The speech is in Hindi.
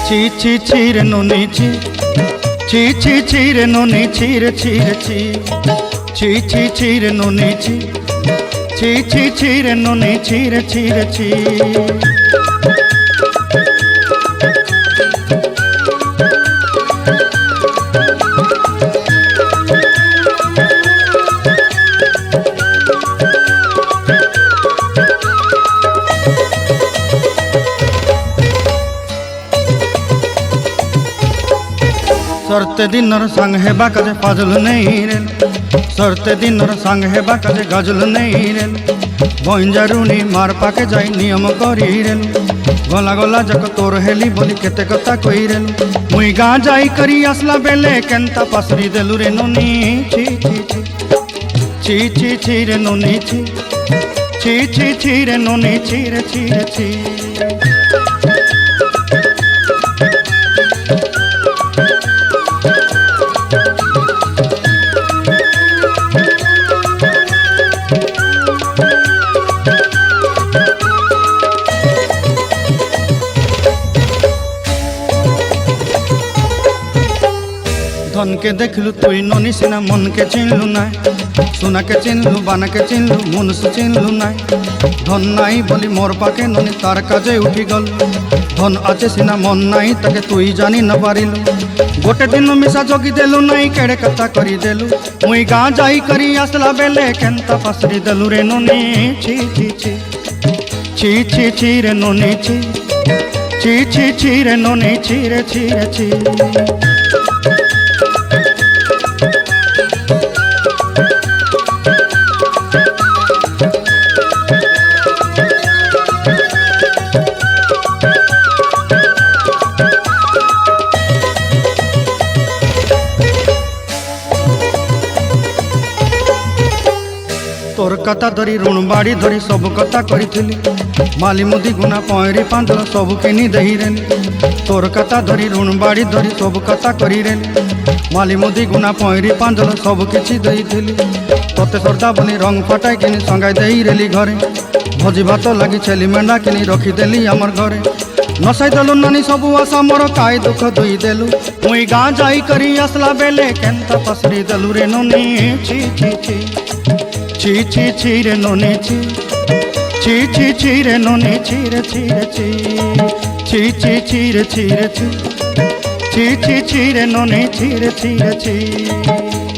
ছি ছি ছি রে নুনি ছি ছি ছি ছি রে নুনি ছি রে ছি রে ছি ছি ছি ছি রে নুনি ছি ছি ছি ছি রে নুনি ছি রে ছি রে ছি। सरते दिनर संग हेबा काजे फाजल नहीं रेल सरते दिनर संग हेबा काजे गजल नहीं रेल बंजारुनी मार पाके जाई नियम करी रेल गला गला जक तोर हेली बोली केते कथा कई रेल मुई गाँ जाई करी आसला बेले केंता पासरी देलु रे नुनी छी छी छी छी छी छी रे नुनी छी छी छी छी रे नुनी छी रे छी रे छी। धन के देखलु तुई ननी सिना मन के चिन्हलु ना सोना के चिन्हलु बाना के चिन्हलु मन से चिन्हलु ना धन नाई बोली मोर पाके ननी तार काजे उठी गल धन आचे सिना मन नाई ताके तुई जानी न पारिलु गोटे दिन मिसा जोगी देलु नाई केड़े कथा करी देलु मुई गाँ जाई करी आसला बेले केंता पासरी देलु रे ननी छी छी छी छी छी छी रे ननी छी छी छी छी रे ननी छी रे छी रे छी। तोर कथा धरी ऋण बाड़ी धरी सब कथा करी माली मुदी गुना पहरी पांदल सब किनी दही रेली तोर कथा धरी ऋण बाड़ी धरी सब कथा करी रेली माली मुदी गुना पहरी पांदल सब किछि दही थी तोते सरदा बनी रंग फटाई किनी संगाई दही रेली घरे भोजी भात लगी छेली मेंढा किनी रखीदेली आमर घरे नसाई देलु नानी सबू आशा मोर काय दुख दुई देलु मुई गाँ जाई करी आसला बेले केंता पसरी देलु रे ननी छी छी छी ची ची ची रे ननी ची ची ची ची रे ननी ची रे ची रे ची ची ची ची रे ची रे ची ची ची ची रे ननी ची रे ची रे ची।